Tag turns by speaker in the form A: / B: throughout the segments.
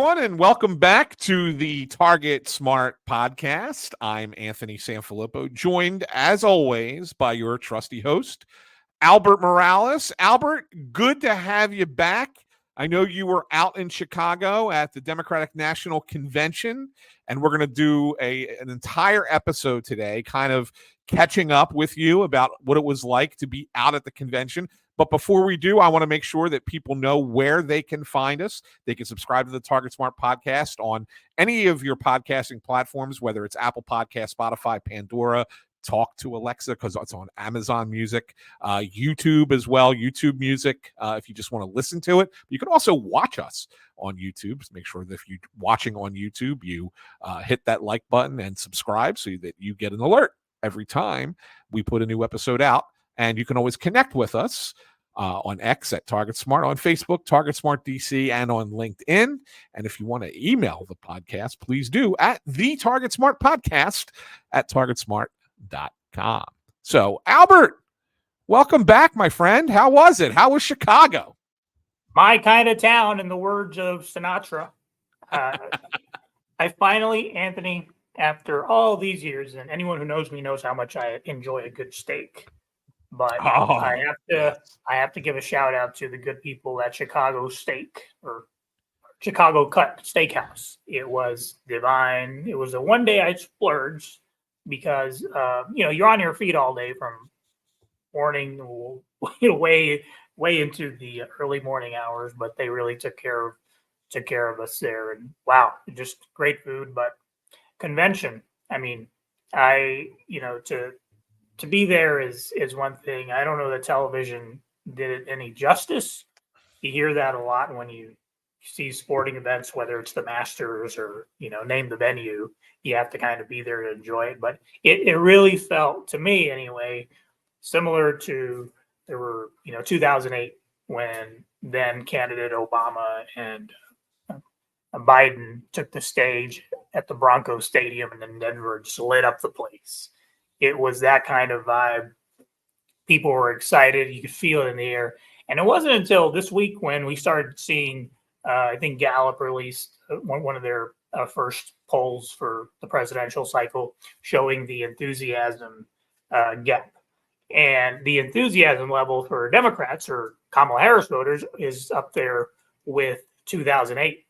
A: everyone, and welcome back to the Target Smart podcast. I'm Anthony Sanfilippo, joined, as always, by your trusty host, Albert Morales. Albert, good to have you back. I know you were out in Chicago at the Democratic National Convention, and we're going to do an entire episode today, kind of catching up with you about what it was like to be out at the convention. But before we do, I want to make sure that people know where they can find us. They can subscribe to the Target Smart podcast on any of your podcasting platforms, whether it's Apple Podcast, Spotify, Pandora, Talk to Alexa, because it's on Amazon Music, YouTube as well, YouTube Music, if you just want to listen to it. You can also watch us on YouTube. Just make sure that if you're watching on YouTube, you hit that like button and subscribe so that you get an alert every time we put a new episode out. And you can always connect with us on X at Target Smart, on Facebook, Target Smart DC, and on LinkedIn. And if you want to email the podcast, please do at the Target Smart podcast at targetsmart.com. So, Albert, welcome back, my friend. How was it? How was Chicago?
B: My kind of town, in the words of Sinatra. I finally, Anthony, after all these years, and anyone who knows me knows how much I enjoy a good steak. But I have to give a shout out to the good people at Chicago Steak or Chicago Cut Steakhouse. It was divine. It was a one day I splurged because you're on your feet all day from morning way into the early morning hours. But they really took care of us there. And wow, just great food. But convention. I mean, to be there is one thing. I don't know that television did it any justice. You hear that a lot when you see sporting events, whether it's the Masters or, name the venue, you have to kind of be there to enjoy it. But it really felt, to me anyway, similar to 2008 when then candidate Obama and Biden took the stage at the Broncos Stadium in Denver and just lit up the place. It was that kind of vibe. People were excited. You could feel it in the air. And it wasn't until this week when we started seeing, I think Gallup released one of their first polls for the presidential cycle showing the enthusiasm gap. And the enthusiasm level for Democrats or Kamala Harris voters is up there with 2008.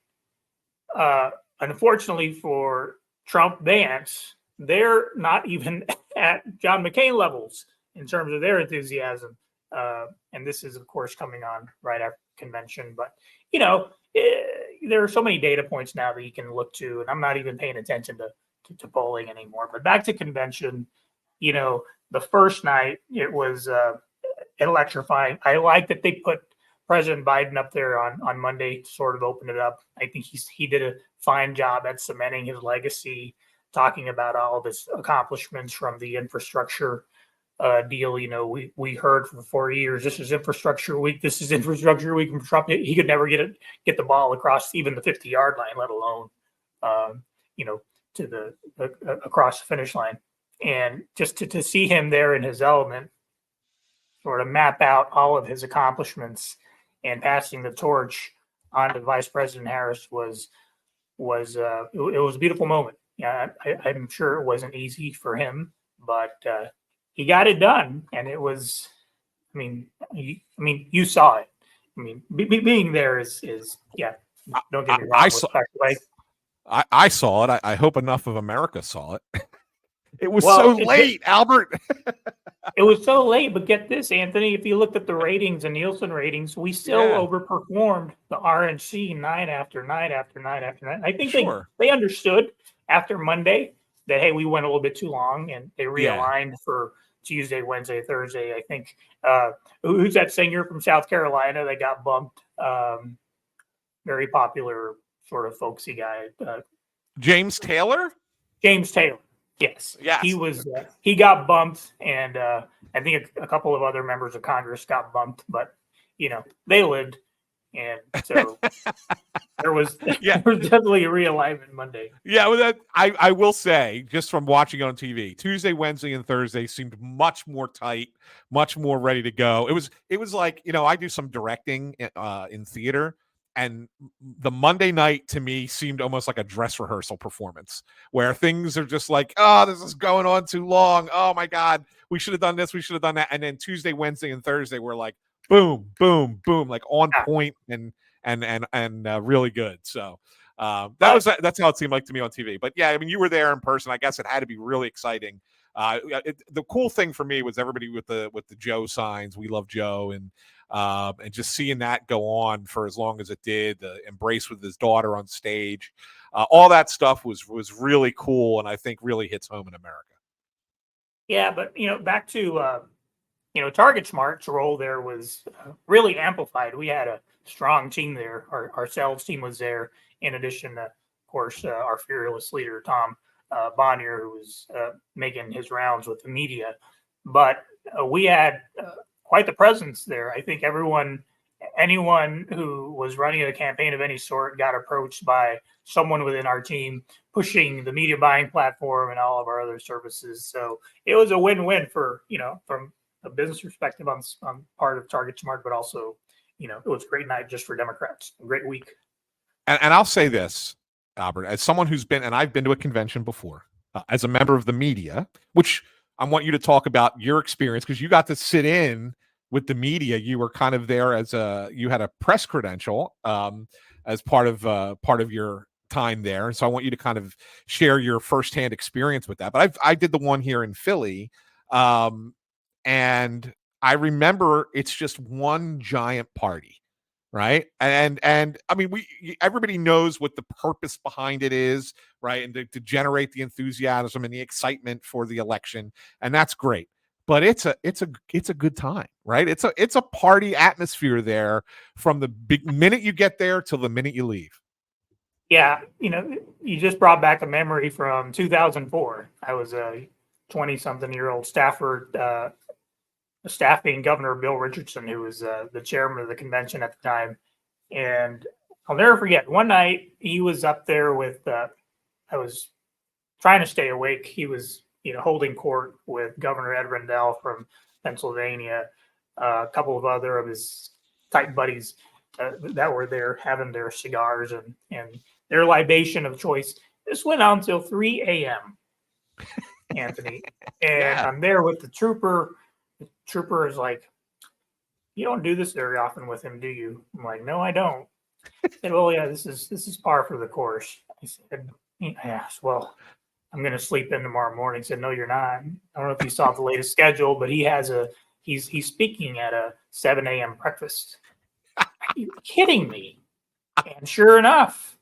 B: Unfortunately for Trump Vance, they're not even at John McCain levels in terms of their enthusiasm. And this is, of course, coming on right after convention. But, there are so many data points now that you can look to, and I'm not even paying attention to polling anymore. But back to convention, the first night, it was electrifying. I like that they put President Biden up there on Monday to sort of open it up. I think he did a fine job at cementing his legacy, talking about all of his accomplishments from the infrastructure deal. We heard for 4 years, this is infrastructure week. This is infrastructure week from Trump. He could never get the ball across even the 50-yard line, let alone, to the across the finish line. And just to see him there in his element, sort of map out all of his accomplishments and passing the torch on to Vice President Harris was a beautiful moment. Yeah, I'm sure it wasn't easy for him, but he got it done, and it was. You saw it. Being there is yeah. Don't get me wrong.
A: I saw it. I hope enough of America saw it. It was so late, Albert.
B: It was so late, but get this, Anthony. If you looked at the ratings and Nielsen ratings, we still overperformed the RNC night after night after night after night. I think they understood after Monday that, hey, we went a little bit too long, and they realigned for Tuesday, Wednesday, Thursday. I think who's that singer from South Carolina that got bumped? Very popular, sort of folksy guy.
A: James Taylor.
B: James Taylor. Yes. He was. He got bumped, and I think a couple of other members of Congress got bumped, but they lived, and so there was definitely a realignment Monday.
A: Yeah, well, I will say, just from watching on TV, Tuesday, Wednesday, and Thursday seemed much more tight, much more ready to go. It was like I do some directing in theater, and the Monday night to me seemed almost like a dress rehearsal performance where things are just like, oh, this is going on too long. Oh my God, we should have done this. We should have done that. And then Tuesday, Wednesday, and Thursday were like, boom, boom, boom, like on point and really good. So that's how it seemed like to me on TV. But yeah, I mean, you were there in person. I guess it had to be really exciting. The cool thing for me was everybody with the Joe signs. We love Joe, and just seeing that go on for as long as it did, the embrace with his daughter on stage, all that stuff was really cool, and I think really hits home in America.
B: Yeah, but back to Target Smart's role there was really amplified. We had a strong team there. Our sales team was there, in addition to, of course, our fearless leader Tom Bonnier, who was making his rounds with the media. But we had quite the presence there. I think anyone who was running a campaign of any sort got approached by someone within our team pushing the media buying platform and all of our other services. So it was a win-win for, from a business perspective on part of Target Smart, but also, it was a great night just for Democrats, a great week.
A: And I'll say this, Albert, as someone who's been, and I've been to a convention before, as a member of the media, which I want you to talk about your experience because you got to sit in with the media. You were kind of there you had a press credential as part of your time there, and so I want you to kind of share your firsthand experience with that. But I did the one here in Philly, and I remember it's just one giant party. Right. And I mean, everybody knows what the purpose behind it is, right? And to generate the enthusiasm and the excitement for the election. And that's great. But it's a good time, right? It's a party atmosphere there from the big minute you get there till the minute you leave.
B: Yeah. You just brought back a memory from 2004. I was a 20-something-year-old staffer, staffing Governor Bill Richardson, who was the chairman of the convention at the time. And I'll never forget, one night he was up there with, I was trying to stay awake. He was, holding court with Governor Ed Rendell from Pennsylvania, a couple of other of his tight buddies that were there having their cigars and their libation of choice. This went on until 3 a.m., Anthony. And
A: Yeah.
B: I'm there with the trooper. The trooper is like, "You don't do this very often with him, do you?" I'm like, "No, I don't." He said, "Well, yeah, this is par for the course." I said, "Yes, well, I'm going to sleep in tomorrow morning." He said, "No, you're not. I don't know if you saw the latest schedule, but he's speaking at a 7 a.m. breakfast." Are you kidding me? And sure enough,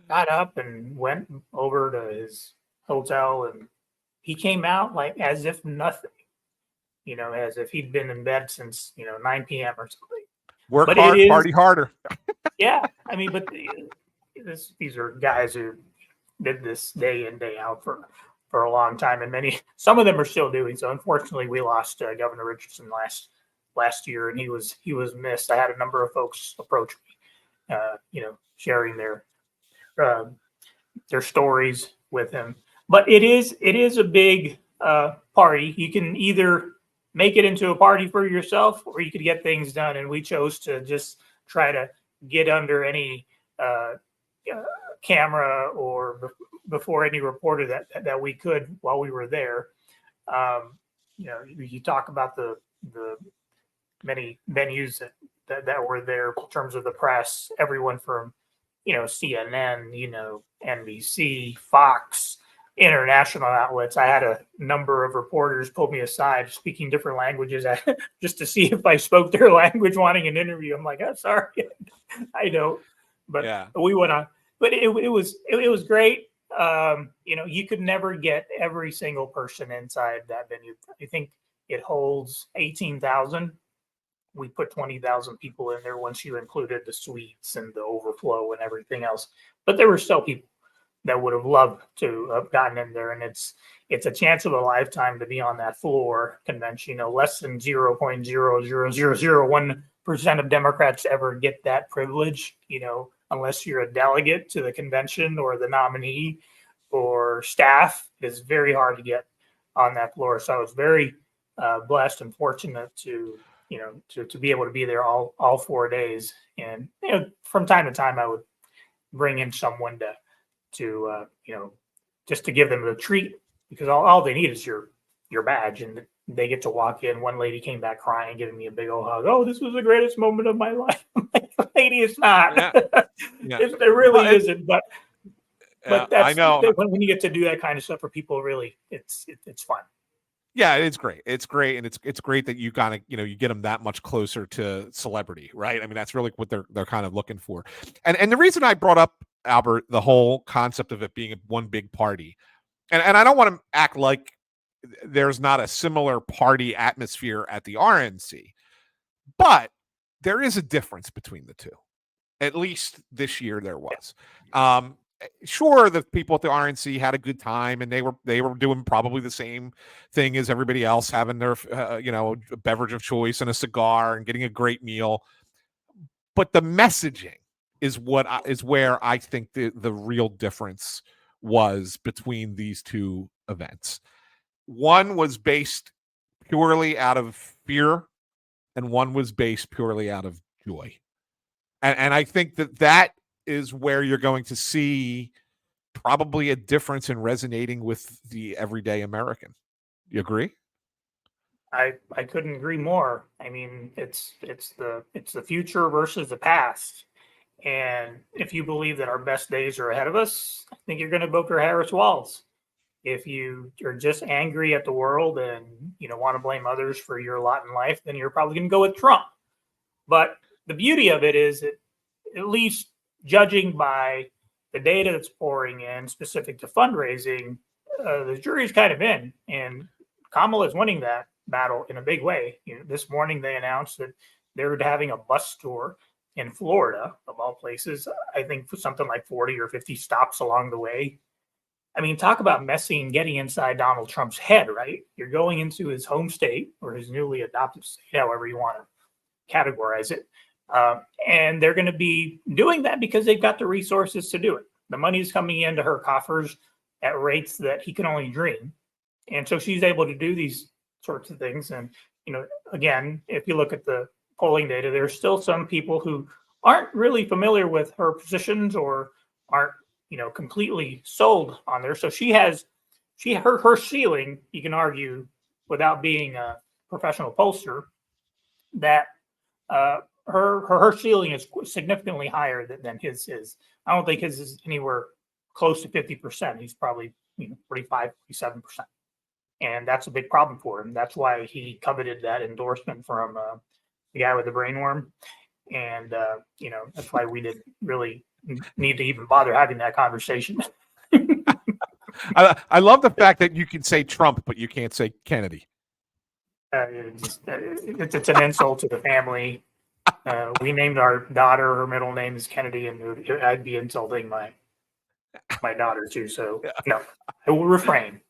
B: got up and went over to his hotel, and he came out like as if nothing. As if he'd been in bed since 9 p.m. or something.
A: Work
B: but
A: hard, party harder.
B: Yeah, I mean, but these are guys who did this day in, day out for a long time, and some of them are still doing so. Unfortunately, we lost Governor Richardson last year, and he was missed. I had a number of folks approach me, sharing their stories with him. But it is a big party. You can either make it into a party for yourself, or you could get things done. And we chose to just try to get under any camera or before any reporter that we could while we were there. You talk about the many venues that were there in terms of the press, everyone from, CNN, NBC, Fox, international outlets. I had a number of reporters pull me aside speaking different languages just to see if I spoke their language, wanting an interview. I'm like, "I'm sorry, I don't." But yeah. We went on. But it was great. You could never get every single person inside that venue. I think it holds 18,000. We put 20,000 people in there once you included the suites and the overflow and everything else. But there were still people that would have loved to have gotten in there, and it's a chance of a lifetime to be on that floor convention. Less than 0.00001% of Democrats ever get that privilege. Unless you're a delegate to the convention or the nominee or staff, it's very hard to get on that floor. So I was very blessed and fortunate to to be able to be there all 4 days. And from time to time, I would bring in someone to just to give them a treat, because all they need is your badge, and they get to walk in. One lady came back crying, giving me a big old hug. Oh, this was the greatest moment of my life. I'm like, lady, it's not.
A: Yeah.
B: It really isn't. But that's
A: I know.
B: when you get to do that kind of stuff for people, really, it's fun.
A: Yeah, it's great. It's great, and it's great that you kind of you get them that much closer to celebrity, right? I mean, that's really what they're kind of looking for. And the reason I brought up, Albert, the whole concept of it being one big party, and I don't want to act like there's not a similar party atmosphere at the RNC, but there is a difference between the two. At least this year there was. Sure, the people at the RNC had a good time, and they were doing probably the same thing as everybody else, having their beverage of choice and a cigar and getting a great meal. But the messaging is where I think the real difference was between these two events. One was based purely out of fear, and one was based purely out of joy. And I think that is where you're going to see probably a difference in resonating with the everyday American. You agree?
B: I couldn't agree more. I mean, it's the future versus the past. And if you believe that our best days are ahead of us, I think you're going to vote for Harris Walz. If you are just angry at the world and want to blame others for your lot in life, then you're probably going to go with Trump. But the beauty of it is that, at least judging by the data that's pouring in specific to fundraising, the jury's kind of in, and Kamala is winning that battle in a big way. This morning they announced that they're having a bus tour in Florida, of all places. I think for something like 40 or 50 stops along the way. I mean, talk about messing, getting inside Donald Trump's head, right? You're going into his home state, or his newly adopted state, however you want to categorize it. And they're going to be doing that because they've got the resources to do it. The money's coming into her coffers at rates that he can only dream. And so she's able to do these sorts of things. And, again, if you look at the polling data, there's still some people who aren't really familiar with her positions or aren't, completely sold on there. So her ceiling, you can argue, without being a professional pollster, that her ceiling is significantly higher than his is. I don't think his is anywhere close to 50%. He's probably 45, 47%. And that's a big problem for him. That's why he coveted that endorsement from the guy with the brainworm. And, that's why we didn't really need to even bother having that conversation.
A: I love the fact that you can say Trump, but you can't say Kennedy.
B: It's an insult to the family. We named our daughter, her middle name is Kennedy, and I'd be insulting my daughter too. So no, I will refrain.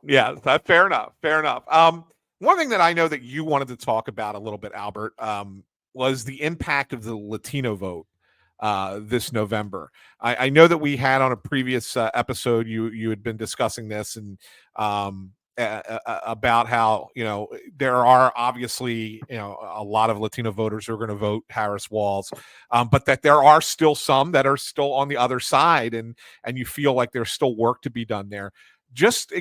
A: Yeah, fair enough. Fair enough. One thing that I know that you wanted to talk about a little bit, Albert, was the impact of the Latino vote this November. I know that we had on a previous episode, you had been discussing this and about how there are obviously a lot of Latino voters who are going to vote Harris Walz, but that there are still some that are still on the other side, and you feel like there's still work to be done there. Just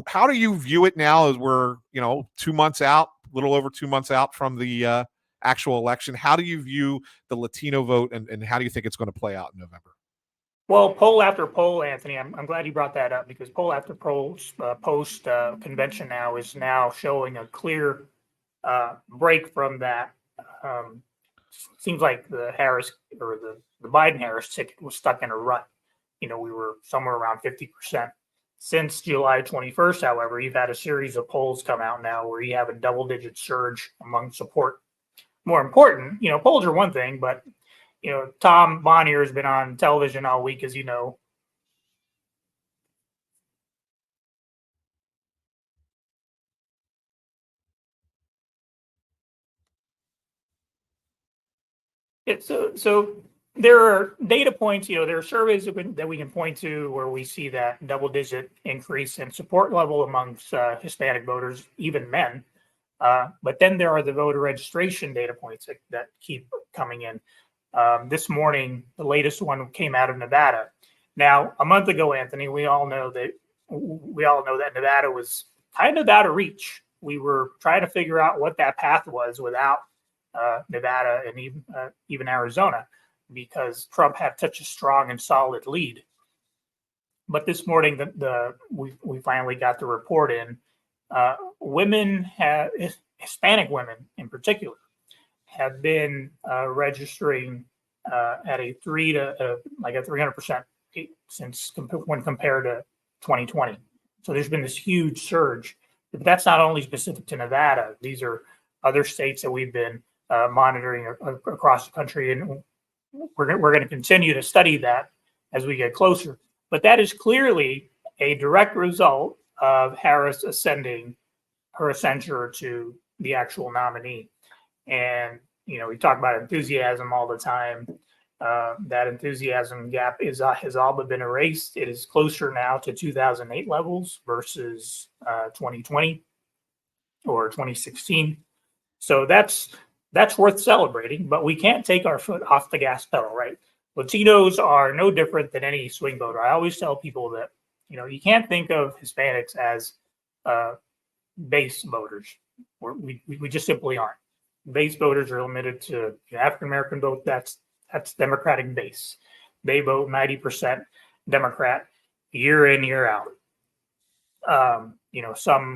A: how do you view it now as we're 2 months out, a little over 2 months out from the actual election? How do you view the Latino vote, and how do you think it's going to play out in November?
B: Well, poll after poll, Anthony, I'm glad you brought that up, because poll after poll post convention now is now showing a clear break from that. Seems like the Harris or the Biden-Harris ticket was stuck in a rut. We were somewhere around 50%. Since July 21st, however, you've had a series of polls come out now where you have a double-digit surge among support. More important, polls are one thing, but Tom Bonnier has been on television all week, as you know. So there are data points, there are surveys that we can point to where we see that double-digit increase in support level amongst Hispanic voters, even men. But then there are the voter registration data points that keep coming in. This morning, the latest one came out of Nevada. Now, a month ago, Anthony, we all know that Nevada was kind of out of reach. We were trying to figure out what that path was without Nevada and even Arizona, because Trump had such a strong and solid lead. But this morning, we finally got the report in. Hispanic women in particular, have been registering at a 300% since when compared to 2020. So there's been this huge surge. But that's not only specific to Nevada. These are other states that we've been monitoring across the country, and we're going to continue to study that as we get closer. But that is clearly a direct result of Harris ascending her censure to the actual nominee. And, we talk about enthusiasm all the time. That enthusiasm gap has all but been erased. It is closer now to 2008 levels versus 2020 or 2016. So that's worth celebrating, but we can't take our foot off the gas pedal, right? Latinos are no different than any swing voter. I always tell people that, you can't think of Hispanics as base voters. We just simply aren't. Base voters are limited to African American vote. That's Democratic base. They vote 90% Democrat year in, year out. Some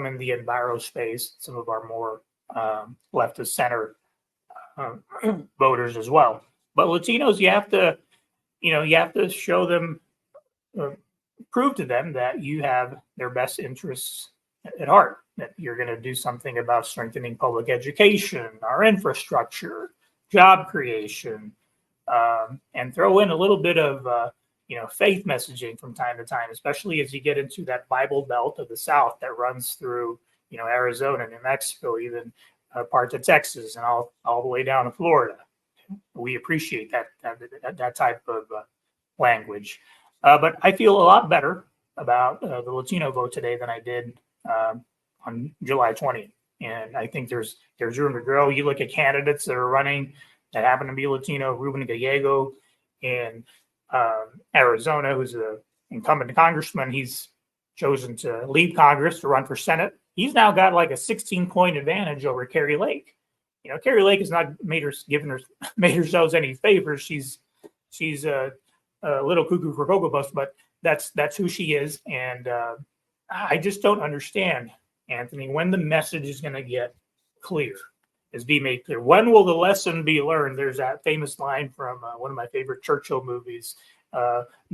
B: in the enviro space, some of our more left of center voters as well. But Latinos, you have to show them, prove to them that you have their best interests at heart, that you're going to do something about strengthening public education, our infrastructure, job creation, and throw in a little bit of faith messaging from time to time, especially as you get into that Bible Belt of the South that runs through Arizona, New Mexico, even parts of Texas, and all the way down to Florida. We appreciate that type of language, but I feel a lot better about the Latino vote today than I did on July 20th. And I think there's room to grow. You look at candidates that are running that happen to be Latino. Ruben Gallego in Arizona, who's an incumbent congressman. He's chosen to leave Congress to run for Senate. He's now got like a 16-point advantage over Carrie Lake. Carrie Lake has not made herself any favors. She's a little cuckoo for Cocoa Puffs, but that's who she is. And I just don't understand, Anthony, when the message is going to get clear, be made clear. When will the lesson be learned? There's that famous line from one of my favorite Churchill movies,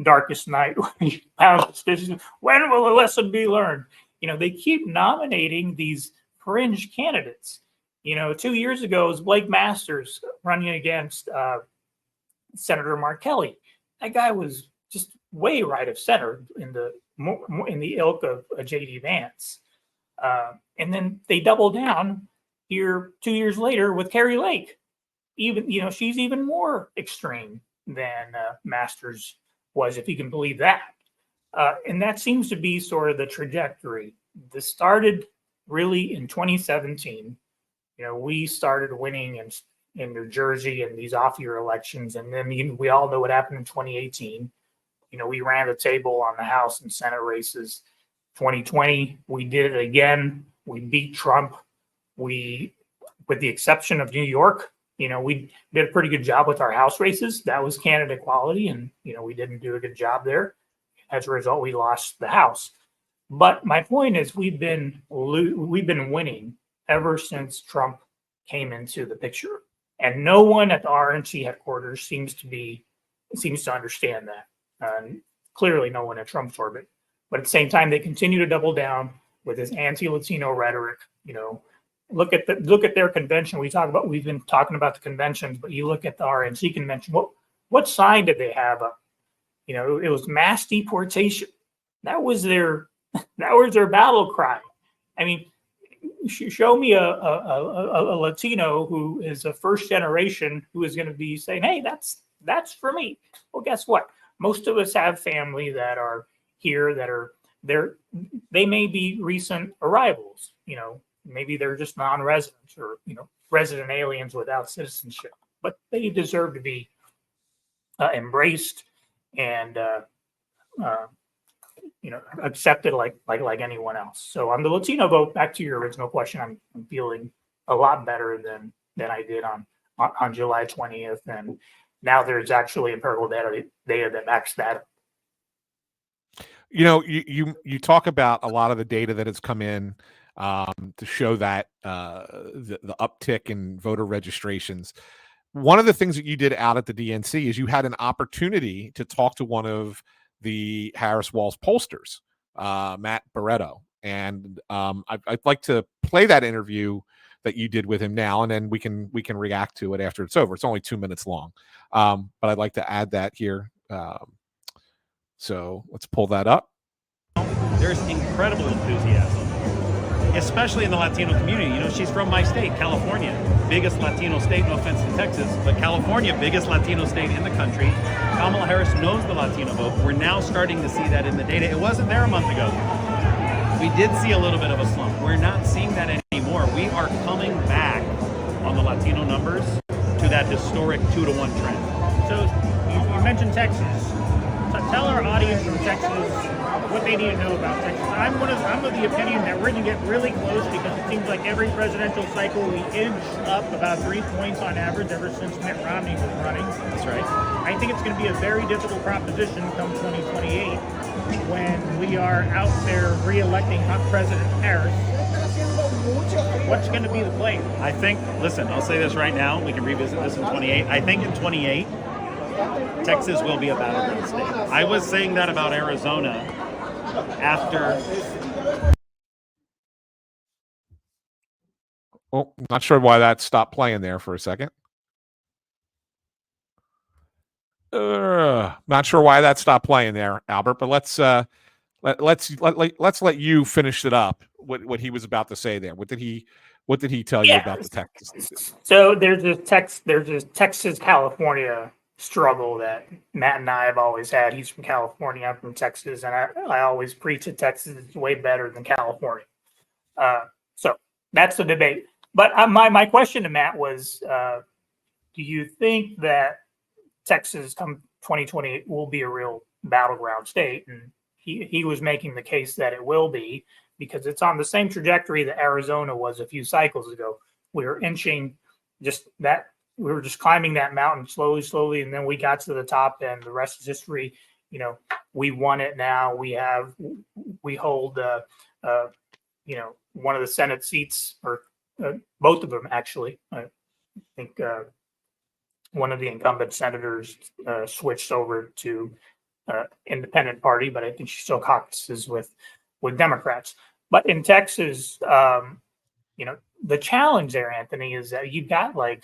B: Darkest Night. When will the lesson be learned? They keep nominating these fringe candidates. 2 years ago, it was Blake Masters running against Senator Mark Kelly. That guy was just way right of center in the ilk of J.D. Vance. And then they double down here 2 years later with Carrie Lake. Even, she's even more extreme than Masters was, if you can believe that. And that seems to be sort of the trajectory. This started really in 2017. We started winning in New Jersey in these off-year elections. And then we all know what happened in 2018. We ran the table on the House and Senate races. 2020, we did it again. We beat Trump. With the exception of New York, we did a pretty good job with our House races. That was candidate quality, and we didn't do a good job there. As a result, we lost the House. But my point is, we've been winning ever since Trump came into the picture, and no one at the RNC headquarters seems to understand that. Clearly, no one at Trump's orbit. But at the same time, they continue to double down with this anti-Latino rhetoric. Look at their convention. We've been talking about the conventions, but you look at the RNC convention. What sign did they have up? It was mass deportation. That was their battle cry. I mean, show me a Latino who is a first generation who is going to be saying, "Hey, that's for me." Well, guess what? Most of us have family that are here, that are there. They may be recent arrivals. maybe they're just non-residents or resident aliens without citizenship, but they deserve to be embraced and accepted like anyone else. So on the Latino vote, back to your original question, I'm feeling a lot better than I did on July 20th, and now there's actually empirical data that backs that up.
A: You talk about a lot of the data that has come in to show that the uptick in voter registrations. One of the things that you did out at the DNC is you had an opportunity to talk to one of the Harris Walls pollsters, Matt Barretto, and I'd like to play that interview that you did with him now, and then we can react to it after it's over. It's only 2 minutes long, but I'd like to add that here. So let's pull that up.
C: There's incredible enthusiasm, especially in the Latino community. She's from my state, California, biggest Latino state, no offense to Texas, but California, biggest Latino state in the country. Kamala Harris knows the Latino vote. We're now starting to see that in the data. It wasn't there a month ago. We did see a little bit of a slump. We're not seeing that anymore. We are coming back on the Latino numbers to that historic 2-to-1 trend.
D: So you mentioned Texas. Tell our audience from Texas what they need to know about Texas. I'm of the opinion that we're going to get really close because it seems like every presidential cycle we inch up about 3 points on average ever since Mitt Romney was running.
C: That's right.
D: I think it's going to be a very difficult proposition come 2028 when we are out there re-electing President Harris. What's going to be the play?
C: I think, listen, I'll say this right now. We can revisit this in 28. I think in 28, Texas will be a battleground state. I was saying that about Arizona after.
A: Well, not sure why that stopped playing there for a second. Not sure why that stopped playing there, Albert. But let's let you finish it up. What he was about to say there. What did he tell you about the Texas?
B: So there's this Texas California struggle that Matt and I have always had. He's from California, I'm from Texas, and I always preach that Texas is way better than California. So that's the debate. But my question to Matt was, do you think that Texas come 2028 will be a real battleground state? And he was making the case that it will be because it's on the same trajectory that Arizona was a few cycles ago. We were inching we were just climbing that mountain slowly, and then we got to the top, and the rest is history. We won it now. We hold one of the Senate seats, or both of them actually. I think one of the incumbent senators switched over to independent party, but I think she still caucuses with Democrats. But in Texas, the challenge there, Anthony, is that you've got like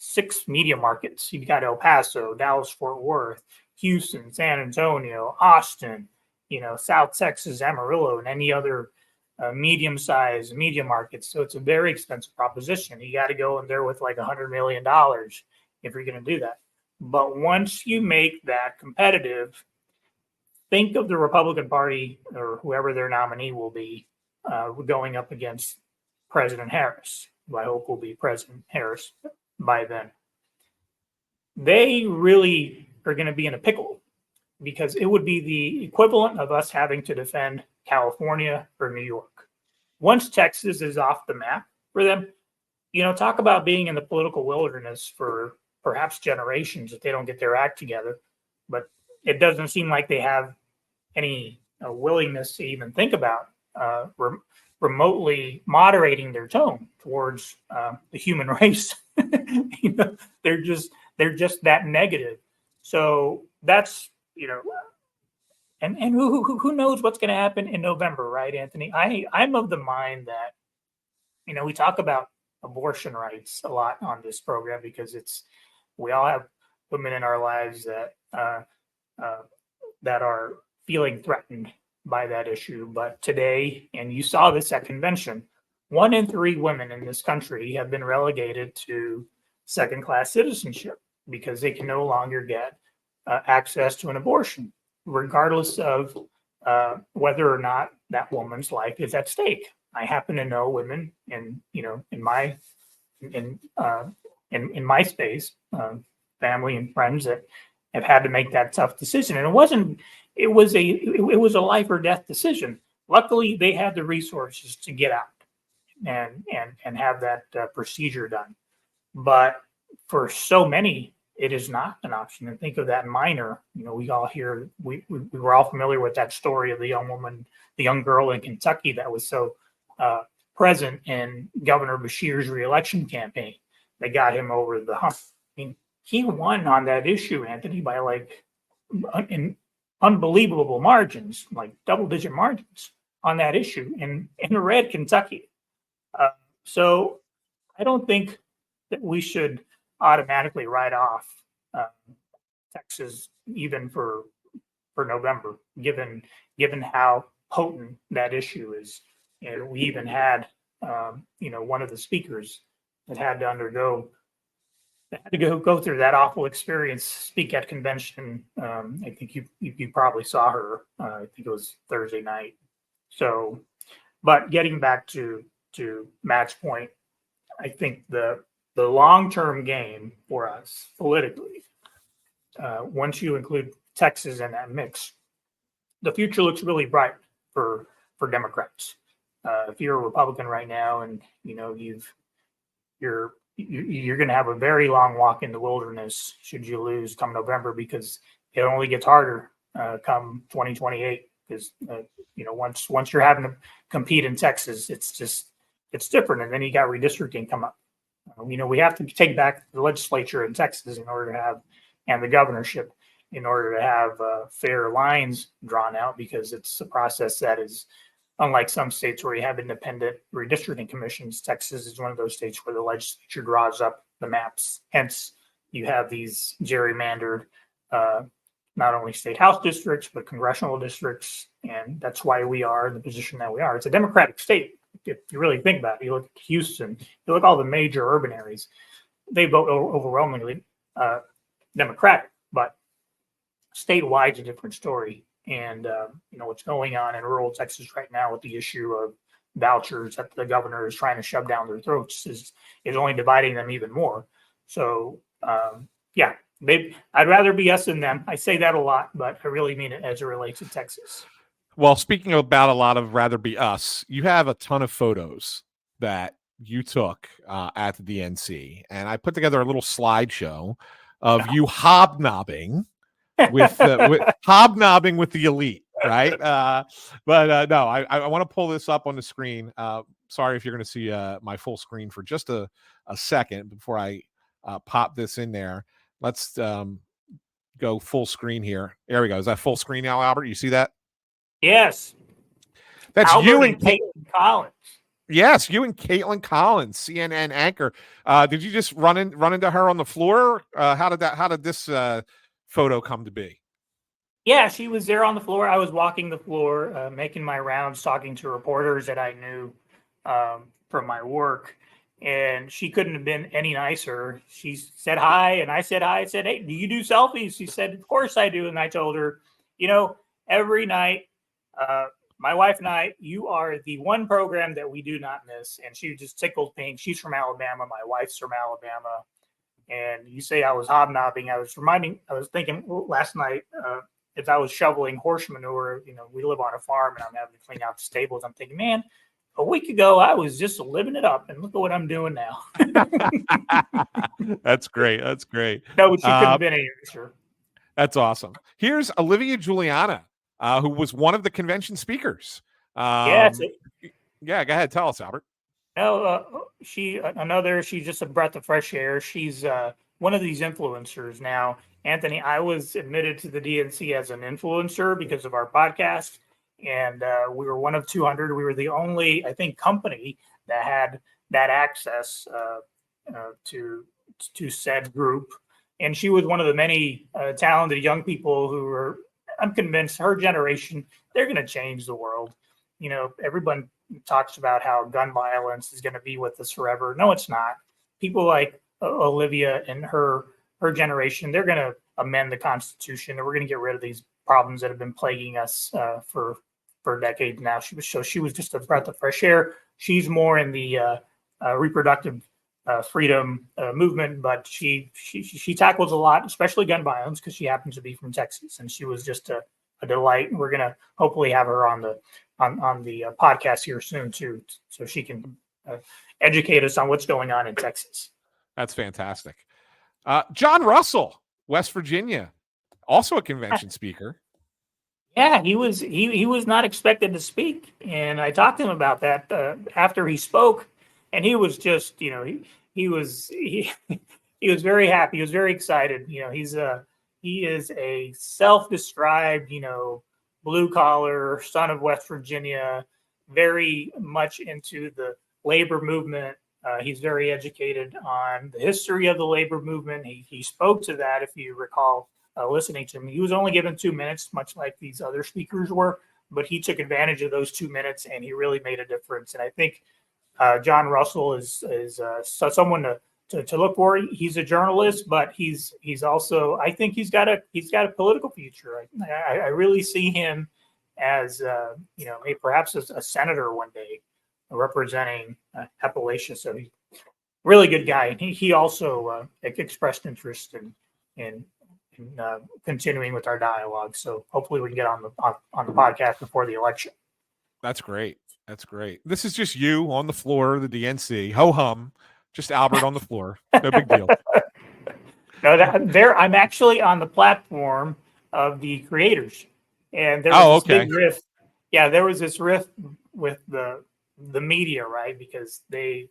B: 6 media markets. You've got El Paso, Dallas, Fort Worth, Houston, San Antonio, Austin, South Texas, Amarillo, and any other medium-sized media markets. So it's a very expensive proposition. You got to go in there with like $100 million if you're going to do that. But once you make that competitive, think of the Republican Party or whoever their nominee will be going up against President Harris, who I hope will be President Harris by then. They really are going to be in a pickle because it would be the equivalent of us having to defend California or New York. Once Texas is off the map for them, talk about being in the political wilderness for perhaps generations if they don't get their act together. But it doesn't seem like they have any willingness to even think about remotely moderating their tone towards the human race. They're just that negative. So that's and who knows what's going to happen in November, right, Anthony? I'm of the mind that we talk about abortion rights a lot on this program because we all have women in our lives that are feeling threatened by that issue. But today, and you saw this at convention, 1 in 3 women in this country have been relegated to second-class citizenship because they can no longer get access to an abortion, regardless of whether or not that woman's life is at stake. I happen to know women in in my space, family and friends that have had to make that tough decision. And it was a life or death decision. Luckily, they had the resources to get out and have that procedure done. But for so many, it is not an option. And think of that minor. We all hear, we were all familiar with that story of the young girl in Kentucky that was so present in Governor Beshear's reelection campaign that got him over the hump. I mean, he won on that issue, Anthony, by in unbelievable margins, like double-digit margins on that issue in red Kentucky. So I don't think that we should automatically write off Texas even for November, given how potent that issue is. And we even had, one of the speakers that had to go through that awful experience, speak at convention. I think you probably saw her. I think it was Thursday night. So, but getting back to Matt's point, I think the long-term game for us politically, once you include Texas in that mix, the future looks really bright for Democrats. If you're a Republican right now, and you're going to have a very long walk in the wilderness should you lose come November, because it only gets harder come 2028. Because once you're having to compete in Texas, it's different, and then you got redistricting come up. We have to take back the legislature in Texas in order to have, and the governorship in order to have fair lines drawn out, because it's a process that is unlike some states where you have independent redistricting commissions. Texas is one of those states where the legislature draws up the maps. Hence, you have these gerrymandered, not only state house districts, but congressional districts. And that's why we are in the position that we are. It's a Democratic state. If you really think about it, you look at Houston, you look at all the major urban areas, they vote overwhelmingly Democratic, but statewide is a different story. And what's going on in rural Texas right now with the issue of vouchers that the governor is trying to shove down their throats is only dividing them even more. So I'd rather be us than them. I say that a lot, but I really mean it as it relates to Texas.
A: Well, speaking about a lot of rather be us, you have a ton of photos that you took at the DNC, and I put together a little slideshow of you hobnobbing with the elite, right? No, I want to pull this up on the screen. Sorry if you're going to see my full screen for just a second before I pop this in there. Let's go full screen here. There we go. Is that full screen now, Albert? You see that?
B: Yes.
A: That's
B: Albert
A: you and
B: Caitlin Collins.
A: Yes, you and Caitlin Collins, CNN anchor. Did you just run into her on the floor? How did this photo come to be?
B: Yeah, she was there on the floor. I was walking the floor, making my rounds, talking to reporters that I knew from my work. And she couldn't have been any nicer. She said hi, and I said hi. I said, "Hey, do you do selfies?" She said, "Of course I do." And I told her, every night, my wife and I, you are the one program that we do not miss. And she just tickled pink. She's from Alabama. My wife's from Alabama. And you say I was hobnobbing. I was thinking last night, if I was shoveling horse manure, we live on a farm and I'm having to clean out the stables. I'm thinking, man, a week ago, I was just living it up, and look at what I'm doing now.
A: That's great. That's great.
B: No, she couldn't have been any nicer.
A: That's awesome. Here's Olivia Giuliana, who was one of the convention speakers. Yeah, go ahead. Tell us, Albert.
B: No, she's just a breath of fresh air. She's one of these influencers now. Anthony, I was admitted to the DNC as an influencer because of our podcast. And we were one of 200. We were the only, I think, company that had that access to said group. And she was one of the many talented young people who were, I'm convinced, her generation, they're going to change the world. Everyone talks about how gun violence is going to be with us forever. No, it's not. People like Olivia and her generation, they're going to amend the Constitution, and we're going to get rid of these problems that have been plaguing us for for decades now. She was just a breath of fresh air. She's more in the reproductive freedom movement, but she tackles a lot, especially gun violence, because she happens to be from Texas, and she was just a delight. We're gonna hopefully have her on the podcast here soon too, so she can educate us on what's going on in Texas.
A: That's fantastic. John Russell, West Virginia, also a convention speaker.
B: Yeah, he was not expected to speak, and I talked to him about that after he spoke, and he was just, he was very happy. He was very excited. He is a self-described, blue collar son of West Virginia, very much into the labor movement. He's very educated on the history of the labor movement. He spoke to that, if you recall, listening to him. He was only given 2 minutes, much like these other speakers were, but he took advantage of those 2 minutes, and he really made a difference. And I think John Russell is someone to look for. He's a journalist, but he's also, I think he's got a political future. I really see him as perhaps as a senator one day, representing Appalachia. So he's a really good guy, and he also expressed interest in continuing with our dialogue. So hopefully we can get on the podcast before the election.
A: That's great. That's great. This is just you on the floor of the DNC. Ho hum. Just Albert on the floor. No big deal.
B: No, I'm actually on the platform of the creators, and there was this big rift. Yeah, there was this rift with the media, right? Because they're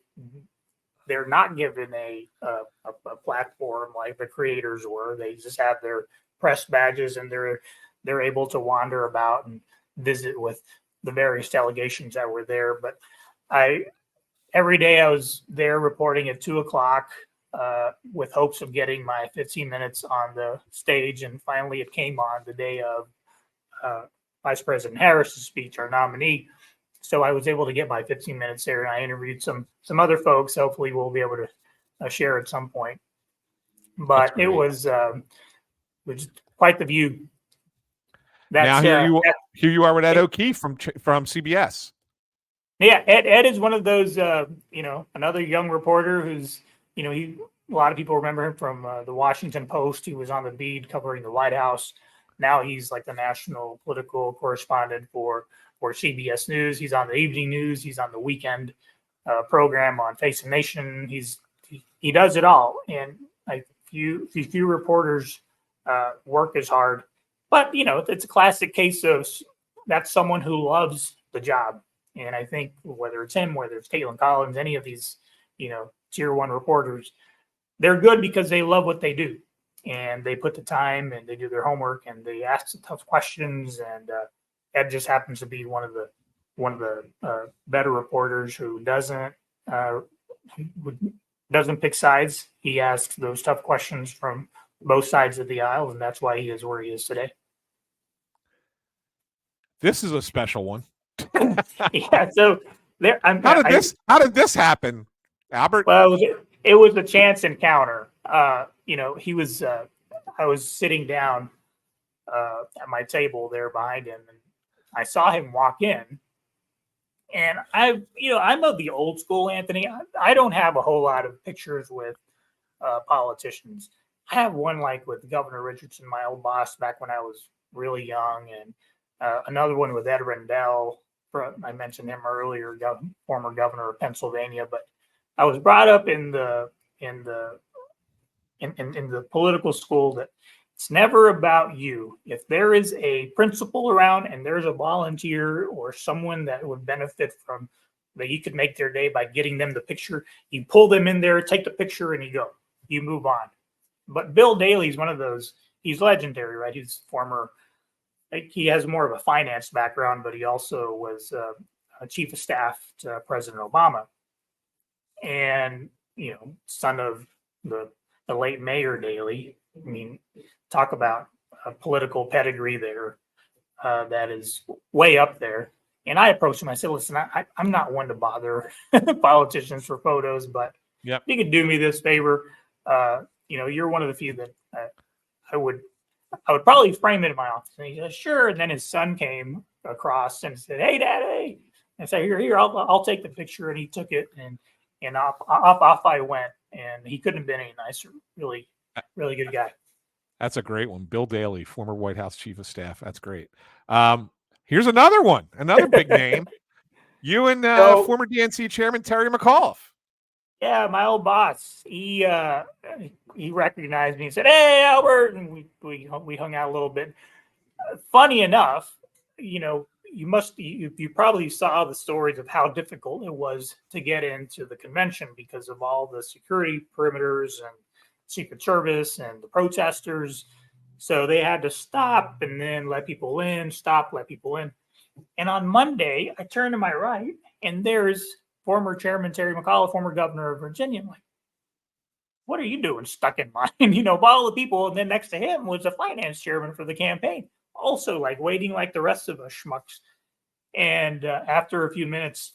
B: not given a platform like the creators were. They just have their press badges, and they're able to wander about and visit with the various delegations that were there. But every day I was there reporting at 2:00 with hopes of getting my 15 minutes on the stage, and finally it came on the day of Vice President Harris's speech, our nominee. So I was able to get my 15 minutes there, and I interviewed some other folks. Hopefully we'll be able to share at some point. But it was quite the view.
A: Now here you are with Ed O'Keefe from CBS.
B: Yeah, Ed is one of those, another young reporter who's, a lot of people remember him from the Washington Post. He was on the beat covering the White House. Now he's like the national political correspondent for CBS News. He's on the evening news. He's on the weekend program on Face the Nation. He does it all. And few reporters work as hard. But, it's a classic case of that's someone who loves the job. And I think whether it's him, whether it's Caitlin Collins, any of these, tier one reporters, they're good because they love what they do. And they put the time, and they do their homework, and they ask the tough questions. And Ed just happens to be one of the better reporters who doesn't pick sides. He asks those tough questions from both sides of the aisle, and that's why he is where he is today.
A: This is a special one.
B: Yeah. So there.
A: How did this happen, Albert?
B: Well, it was a chance encounter. He was. I was sitting down at my table there behind him, and I saw him walk in. And I'm of the old school, Anthony. I don't have a whole lot of pictures with politicians. I have one like with Governor Richardson, my old boss, back when I was really young, and another one with Ed Rendell. I mentioned him earlier, former governor of Pennsylvania. But I was brought up in the political school that it's never about you. If there is a principal around and there's a volunteer or someone that would benefit from that, you could make their day by getting them the picture. You pull them in there, take the picture, and you move on. But Bill Daley's one of those. He's legendary, right? He's former. He has more of a finance background, but he also was a chief of staff to President Obama, and son of the late Mayor Daley. I mean, talk about a political pedigree there that is way up there. And I approached him. I said, "Listen, I'm not one to bother politicians for photos, but
A: yep.
B: You could do me this favor. You're one of the few that I would I would probably frame it in my office. And he said, sure. And then his son came across and said, hey, Daddy. And I said, here, I'll take the picture. And he took it, and off I went. And he couldn't have been any nicer. Really, really good guy.
A: That's a great one. Bill Daley, former White House chief of staff. That's great. Here's another one, another big name. You and former DNC chairman Terry McAuliffe.
B: Yeah, my old boss. He recognized me and said, "Hey, Albert," and we hung out a little bit. Funny enough, you probably saw the stories of how difficult it was to get into the convention because of all the security perimeters and Secret Service and the protesters. So they had to stop and then let people in, stop, let people in. And on Monday, I turned to my right, and there's former Chairman Terry McAuliffe, former governor of Virginia. I'm like, what are you doing stuck in line? By all the people. And then next to him was the finance chairman for the campaign, also like waiting like the rest of us schmucks. And after a few minutes,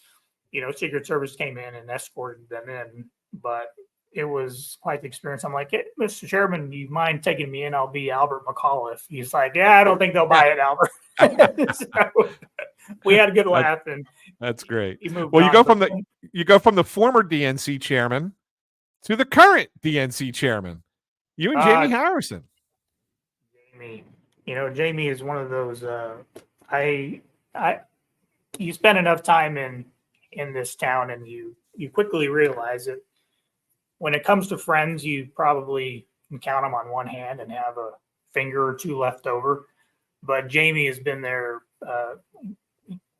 B: Secret Service came in and escorted them in. But it was quite the experience. I'm like, hey, Mr. Chairman, do you mind taking me in? I'll be Albert McAuliffe. He's like, yeah, I don't think they'll buy it, Albert. So we had a good laugh, and
A: that's great.
B: Well,
A: you go from the former DNC chairman to the current DNC chairman. You and Jamie Harrison.
B: Jamie is one of those. You spend enough time in this town, and you quickly realize it. When it comes to friends, you probably can count them on one hand and have a finger or two left over. But Jamie has been there.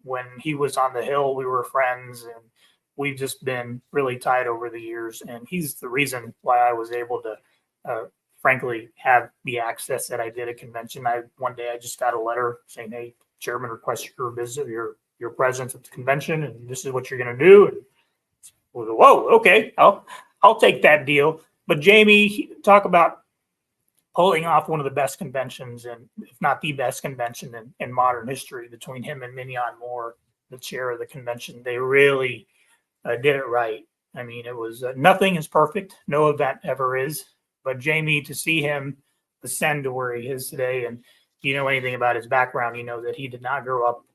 B: When he was on the Hill, we were friends, and we've just been really tight over the years. And he's the reason why I was able to, frankly, have the access that I did at convention. One day I just got a letter saying, "Hey, Chairman requests your visit, your presence at the convention, and this is what you're going to do." And we'll go, whoa, okay, I'll take that deal. But Jamie, talk about pulling off one of the best conventions, and if not the best convention in modern history, between him and Mignon Moore, the chair of the convention. They really did it right. I mean, it was nothing is perfect. No event ever is. But Jamie, to see him ascend to where he is today, and if you know anything about his background, you know that he did not grow up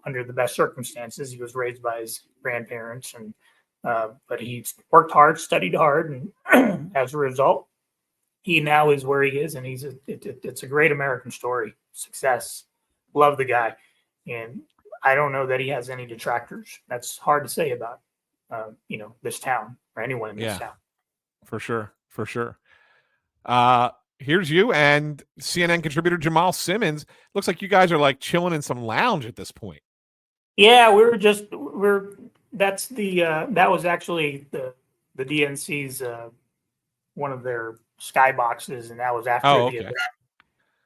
B: under the best circumstances. He was raised by his grandparents, and but he worked hard, studied hard, and as a result, he now is where he is, and it's a great American story. Success. Love the guy. And I don't know that he has any detractors. That's hard to say about, this town or anyone in this town.
A: For sure. Here's you and CNN contributor Jamal Simmons. Looks like you guys are like chilling in some lounge at this point.
B: Yeah, that was actually the DNC's, one of their skyboxes, and that was after the event.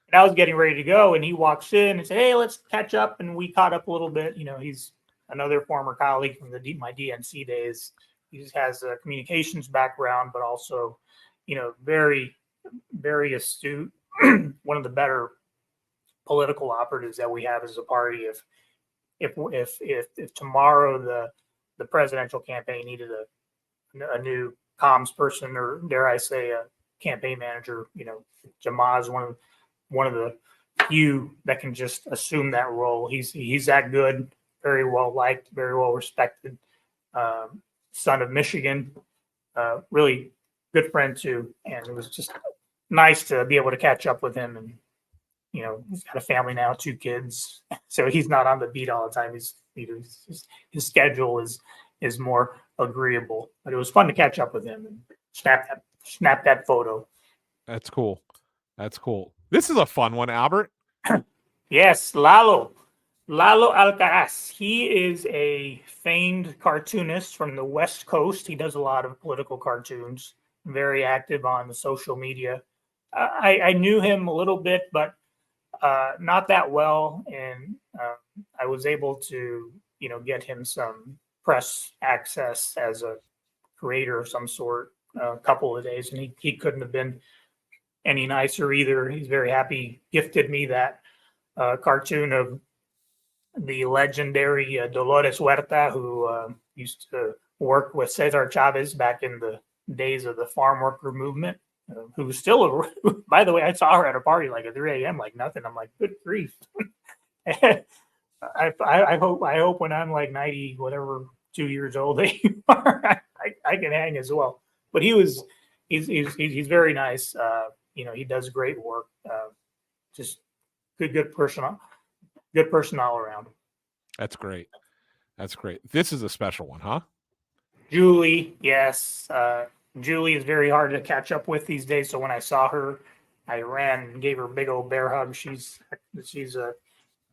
B: And I was getting ready to go, and he walks in and said, "Hey, let's catch up." And we caught up a little bit. He's another former colleague from my DNC days. He just has a communications background, but also, very, very astute. One of the better political operatives that we have as a party. If tomorrow the presidential campaign needed a new comms person, or dare I say a campaign manager, Jamal is one of the few that can just assume that role. He's that good, very well liked, very well respected, son of Michigan, really good friend too. And it was just nice to be able to catch up with him. And he's got a family now, 2 kids, so he's not on the beat all the time. His schedule is more agreeable, but it was fun to catch up with him and snap that photo.
A: That's cool. This is a fun one, Albert.
B: Yes, Lalo Alcaraz. He is a famed cartoonist from the West Coast. He does a lot of political cartoons, very active on the social media. I knew him a little bit, but not that well, and I was able to get him some press access as a creator of some sort a couple of days, and he couldn't have been any nicer either. He's very happy. Gifted me that cartoon of the legendary Dolores Huerta, who used to work with Cesar Chavez back in the days of the farm worker movement. who's still, by the way, I saw her at a party like at 3 a.m. like nothing. I'm like, good grief. I hope when I'm like 90, whatever, 2 years old that you are, I can hang as well. But he's very nice. He does great work. Just good person all around.
A: That's great. This is a special one, huh?
B: Julie, yes. Julie is very hard to catch up with these days. So when I saw her, I ran and gave her a big old bear hug. She's the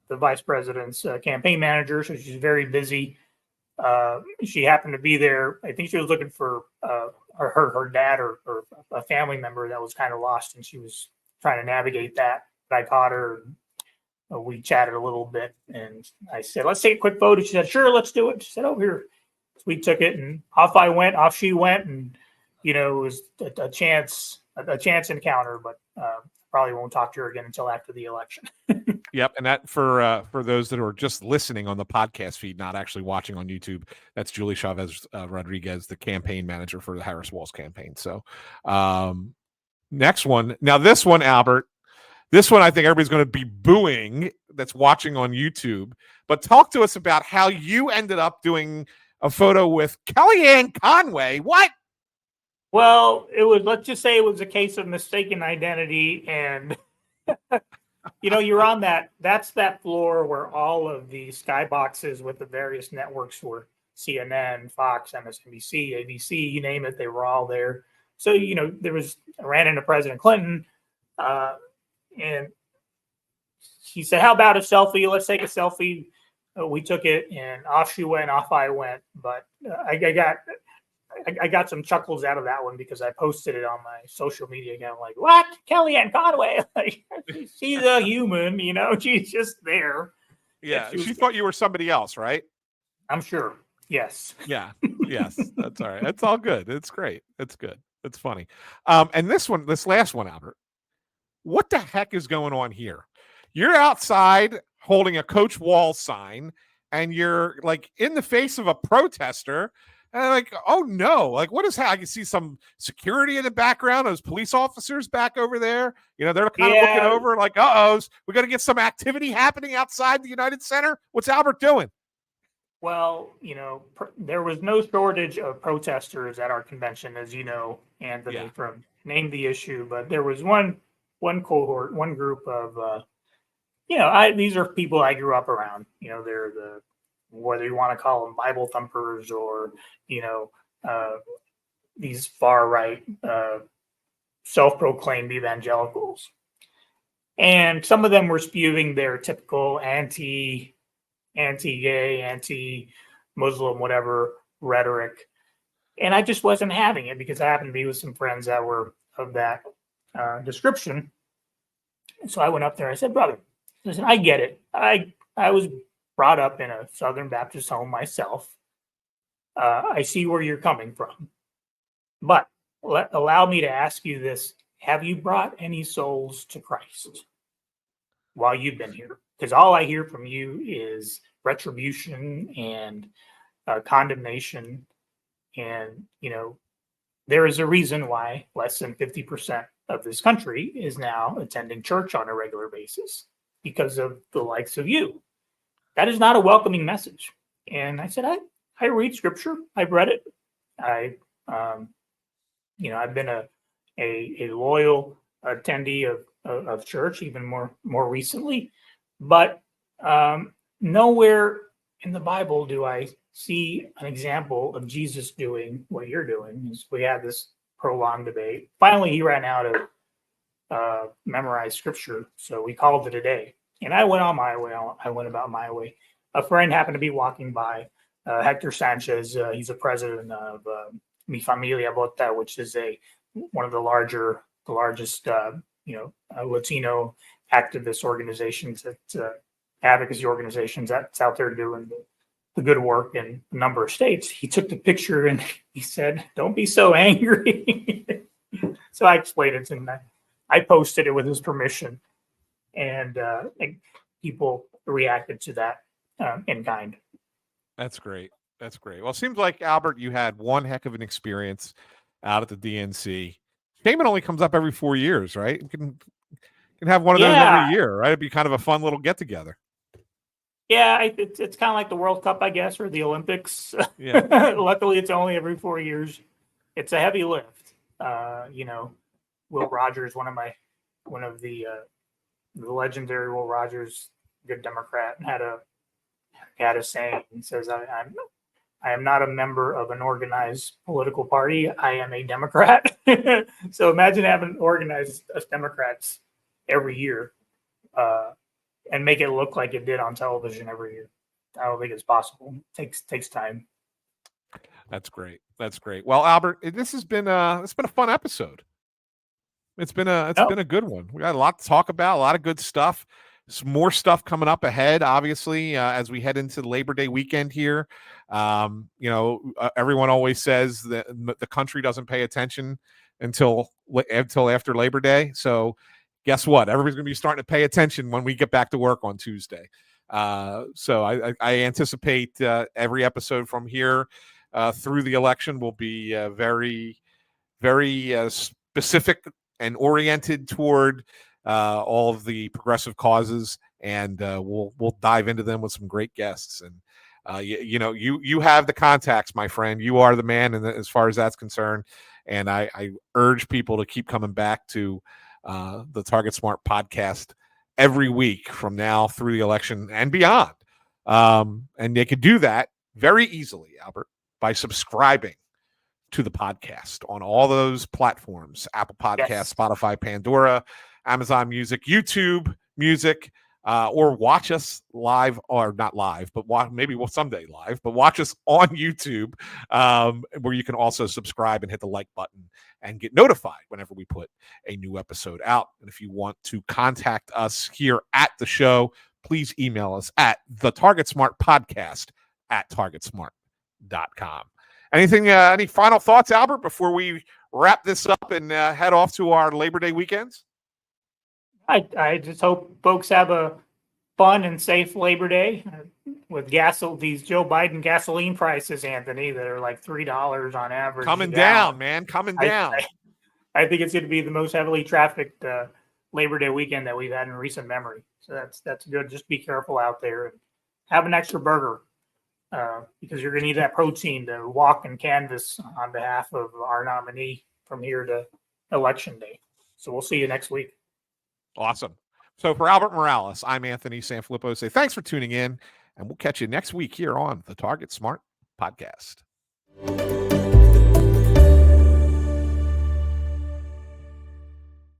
B: vice president's campaign manager, so she's very busy. She happened to be there. I think she was looking for her dad or a family member that was kind of lost, and she was trying to navigate that. But I caught her. We chatted a little bit, and I said, "Let's take a quick photo." She said, "Sure, let's do it." She said, "Oh, here." So we took it, and off she went, and it was a chance encounter, but probably won't talk to her again until after the election.
A: Yep, and that for those that are just listening on the podcast feed, not actually watching on YouTube, that's Julie Chavez Rodriguez, the campaign manager for the Harris Walz campaign. So, next one. Now, this one, Albert. This one, I think everybody's going to be booing that's watching on YouTube. But talk to us about how you ended up doing a photo with Kellyanne Conway. What?
B: Well, let's just say it was a case of mistaken identity. And, you're on that's that floor where all of the skyboxes with the various networks were CNN, Fox, MSNBC, ABC, you name it, they were all there. So, I ran into President Clinton. And he said, "How about a selfie? Let's take a selfie." We took it, and off she went, off I went. But I got some chuckles out of that one because I posted it on my social media account. Like, what? Kellyanne Conway? Like, she's a human, she's just there.
A: Yeah, she thought you were somebody else, right?
B: I'm sure. Yes.
A: Yeah. Yes. That's all right. It's all good. It's great. It's good. It's funny. And this last one, Albert. What the heck is going on here? You're outside holding a Coach Walz sign, and you're like in the face of a protester. And I'm like, oh no, like what is happening? I can see some security in the background, those police officers back over there. They're kind of looking over like, we got to get some activity happening outside the United Center. What's Albert doing?
B: Well, there was no shortage of protesters at our convention, as you know, Anthony, from Name the Issue. But there was one cohort, one group of, these are people I grew up around. They're whether you want to call them Bible thumpers or, these far right, self-proclaimed evangelicals. And some of them were spewing their typical anti-gay, anti-Muslim, whatever rhetoric. And I just wasn't having it because I happened to be with some friends that were of that description. And so I went up there. I said, "Brother, listen, I get it. I was brought up in a Southern Baptist home myself. I see where you're coming from. But allow me to ask you this. Have you brought any souls to Christ while you've been here? Because all I hear from you is retribution and condemnation. And, there is a reason why less than 50% of this country is now attending church on a regular basis because of the likes of you. That is not a welcoming message." And I said, I read scripture. I've read it. I've been a loyal attendee of church, even more recently. But nowhere in the Bible do I see an example of Jesus doing what you're doing. We had this prolonged debate. Finally, he ran out of memorized scripture, so we called it a day. And I went on my way. I went about my way. A friend happened to be walking by, Hector Sanchez. He's a president of Mi Familia Vota, which is one of the largest Latino activist organizations, advocacy organizations that's out there doing the good work in a number of states. He took the picture and he said, "Don't be so angry." So I explained it to him. I posted it with his permission, and people reacted to that in kind.
A: That's great. Well, it seems like, Albert, you had one heck of an experience out at the DNC. Cayman only comes up every 4 years, right? You can have one of those every year, right? It'd be kind of a fun little get together.
B: Yeah, it's kind of like the World Cup, I guess, or the Olympics.
A: Yeah.
B: Luckily, it's only every 4 years. It's a heavy lift. Will Rogers, one of the legendary Will Rogers, good Democrat, had a saying. He says, I am not a member of an organized political party. I am a Democrat. So imagine having organized us Democrats every year and make it look like it did on television every year. I don't think it's possible. It takes time.
A: That's great. That's great. Well, Albert, this has been it's been a fun episode. It's been a good one. We got a lot to talk about, a lot of good stuff. Some more stuff coming up ahead, obviously, as we head into the Labor Day weekend here. Everyone always says that the country doesn't pay attention until after Labor Day. So guess what? Everybody's going to be starting to pay attention when we get back to work on Tuesday. So I anticipate every episode from here through the election will be very, very specific and oriented toward all of the progressive causes, and we'll dive into them with some great guests. And you have the contacts, my friend. You are the man, as far as that's concerned. And I urge people to keep coming back to the Target Smart podcast every week from now through the election and beyond. And they could do that very easily, Albert, by subscribing to the podcast on all those platforms: Apple Podcasts,
B: Yes.
A: Spotify, Pandora, Amazon Music, YouTube Music, or watch us live, or not live, but maybe we'll someday live, but watch us on YouTube, where you can also subscribe and hit the like button and get notified whenever we put a new episode out. And if you want to contact us here at the show, please email us at thetargetsmartpodcast@targetsmart.com. Any final thoughts, Albert, before we wrap this up and head off to our Labor Day weekends?
B: I just hope folks have a fun and safe Labor Day with these Joe Biden gasoline prices, Anthony, that are like $3 on average.
A: Coming down, man. Coming down.
B: I think it's going to be the most heavily trafficked Labor Day weekend that we've had in recent memory. So that's good. Just be careful out there and have an extra burger. Because you're going to need that protein to walk and canvass on behalf of our nominee from here to Election Day. So we'll see you next week.
A: Awesome. So for Albert Morales, I'm Anthony Sanfilippo. Say thanks for tuning in, and we'll catch you next week here on the Target Smart Podcast.